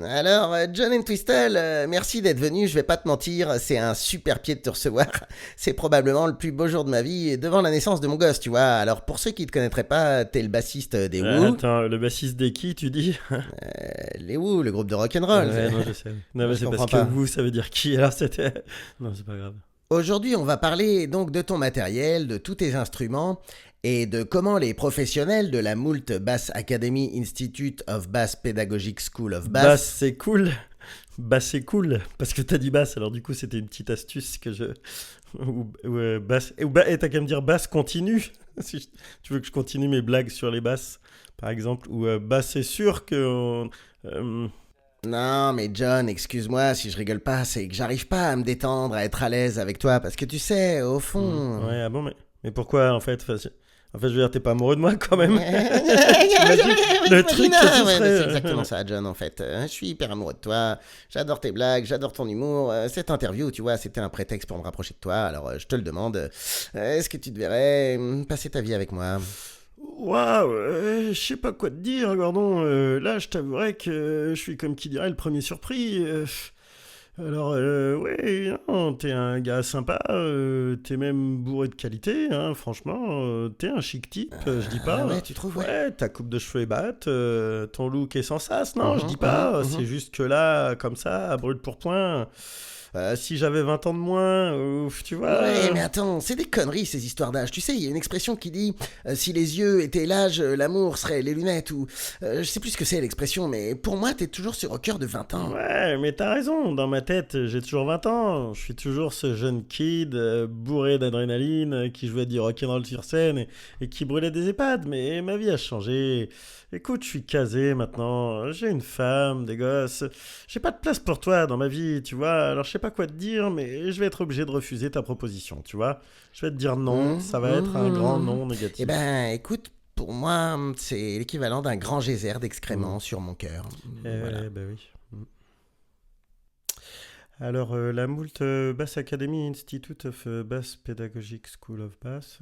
Alors, John Entwistle, merci d'être venu, je vais pas te mentir, c'est un super pied de te recevoir. C'est probablement le plus beau jour de ma vie, devant la naissance de mon gosse, tu vois. Alors, pour ceux qui te connaîtraient pas, t'es le bassiste des Who. Attends, le bassiste des qui, tu dis? Les Who, le groupe de rock'n'roll. Ouais, non, je sais. Non, mais Je c'est parce comprends que pas. vous, ça veut dire qui, alors c'était... Non, c'est pas grave. Aujourd'hui, on va parler donc de ton matériel, de tous tes instruments et de comment les professionnels de la Moult Bass Academy Institute of Bass Pedagogic School of Basse, Bass. c'est cool. Basse, c'est cool. Parce que t'as dit basse, alors du coup, c'était une petite astuce que je... basse... Et t'as qu'à me dire basse continue. Si tu veux que je continue mes blagues sur les basses, par exemple. Ou basse, c'est sûr que... Non, mais John, excuse-moi si je rigole pas, c'est que j'arrive pas à me détendre, à être à l'aise avec toi, parce que tu sais, au fond. Ouais, ah bon, mais pourquoi, en fait? En fait, je veux dire, t'es pas amoureux de moi, quand même. T'imagines le truc T'imagines, que ce ouais, c'est serait... exactement ça, John, en fait. Je suis hyper amoureux de toi, j'adore tes blagues, j'adore ton humour. Cette interview, tu vois, c'était un prétexte pour me rapprocher de toi, alors je te le demande. Est-ce que tu te verrais passer ta vie avec moi? Waouh, je sais pas quoi te dire, Gordon. Là, je t'avouerais que je suis comme qui dirait le premier surpris. Alors, ouais, non, t'es un gars sympa, t'es même bourré de qualité, hein, franchement, t'es un chic type, je dis Ah pas. ouais, tu trouves, ouais. Ouais, ta coupe de cheveux est batte, ton look est sans sas, non, je Mhm, dis mhm, pas, mhm. c'est juste que là, comme ça, à brûle pour point, si j'avais 20 ans de moins, ouf, tu vois. Ouais, mais attends, c'est des conneries ces histoires d'âge. Tu sais, il y a une expression qui dit si les yeux étaient l'âge, l'amour serait les lunettes, ou je sais plus ce que c'est l'expression, mais pour moi, t'es toujours ce rocker de 20 ans. Ouais, mais t'as raison, dans ma tête, j'ai toujours 20 ans. Je suis toujours ce jeune kid bourré d'adrénaline qui jouait du rock'n'roll sur scène et qui brûlait des EHPAD. Mais ma vie a changé. Écoute, je suis casé maintenant, j'ai une femme, des gosses. J'ai pas de place pour toi dans ma vie, tu vois. Alors je sais pas quoi te dire, mais je vais être obligé de refuser ta proposition, tu vois. Je vais te dire non, ça va être un grand non Eh négatif. ben, écoute, pour moi, c'est l'équivalent d'un grand geyser Hmm. d'excréments sur mon cœur. Voilà. Eh ben oui. Alors, la Moult Bass Academy Institute of Bass Pedagogic School of Bass.